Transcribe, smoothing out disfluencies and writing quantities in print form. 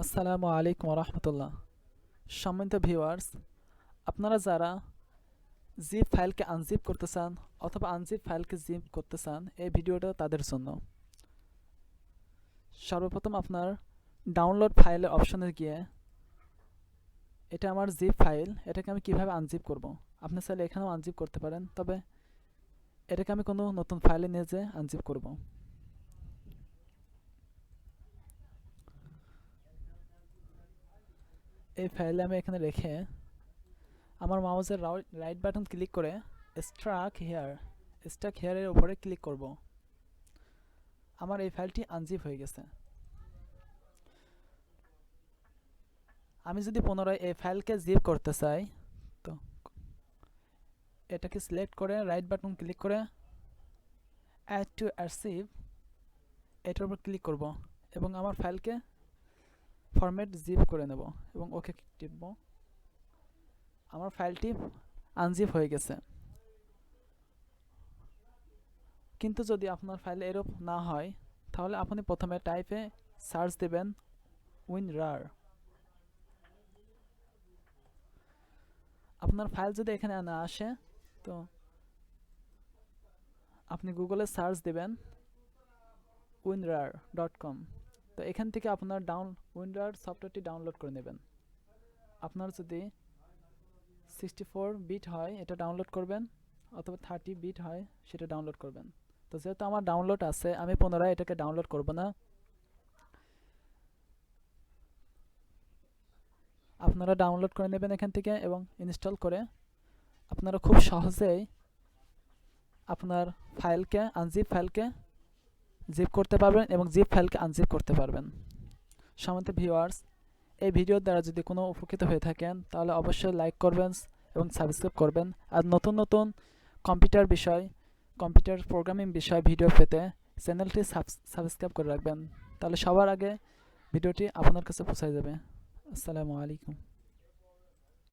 আসসালামু আলাইকুম রহমতুল্লাহ। সম্মানিত ভিউয়ার্স, আপনারা যারা জিপ ফাইলকে আনজিপ করতে চান অথবা আনজিপ ফাইলকে জিপ করতে চান, এই ভিডিওটা তাদের জন্য। সর্বপ্রথম আপনার ডাউনলোড ফাইলের অপশনে গিয়ে, এটা আমার জিপ ফাইল, এটাকে আমি কিভাবে আনজিপ করব। আপনি চাইলে এখানেও আনজিপ করতে পারেন, তবে এটাকে আমি কোনো নতুন ফাইলে নিয়ে যেয়ে আনজিপ করব। এই ফাইলে আমি এখানে রেখে আমার মাউসের রাইট বাটন ক্লিক করে স্ট্রাক হেয়ারের উপরে ক্লিক করব। আমার এই ফাইলটি আনজিপ হয়ে গেছে। আমি যদি পুনরায় এই ফাইলকে জিপ করতে চাই, তো এটাকে সিলেক্ট করে রাইট বাটন ক্লিক করে অ্যাড টু আর্চিভ এটার উপর ক্লিক করব এবং আমার ফাইলকে ফরম্যাট জিপ করে নেব এবং ওকে টিপব। আমার ফাইলটি আনজিপ হয়ে গেছে। কিন্তু যদি আপনার ফাইল এরূপ না হয়, তাহলে আপনি প্রথমে টাইপে সার্চ দেবেন উইনরার। আপনার ফাইল যদি এখানে না আসে, তো আপনি গুগলে সার্চ দেবেন winrar.com। তো এখান থেকে আপনার উইনরার সফটওয়্যারটি ডাউনলোড করে নেবেন। আপনার যদি 64 বিট হয় এটা ডাউনলোড করবেন, অথবা 30 বিট হয় সেটা ডাউনলোড করবেন। তো যেহেতু আমার ডাউনলোড আছে, আমি পুনরায় এটাকে ডাউনলোড করব না। আপনারা ডাউনলোড করে নেবেন এখান থেকে এবং ইনস্টল করে আপনারা খুব সহজেই আপনার আনজিপ ফাইলকে জিপ করতে পারবেন এবং জিপ ফাইলকে আনজিপ করতে পারবেন। সম্মানিত ভিউয়ার্স, এই ভিডিওর দ্বারা যদি কোনো উপকৃত হয়ে থাকেন, তাহলে অবশ্যই লাইক করবেন এবং সাবস্ক্রাইব করবেন। আর নতুন নতুন কম্পিউটার প্রোগ্রামিং বিষয় ভিডিও পেতে চ্যানেলটি সাবস্ক্রাইব করে রাখবেন, তাহলে সবার আগে ভিডিওটি আপনার কাছে পৌঁছে যাবে। আসসালামু আলাইকুম।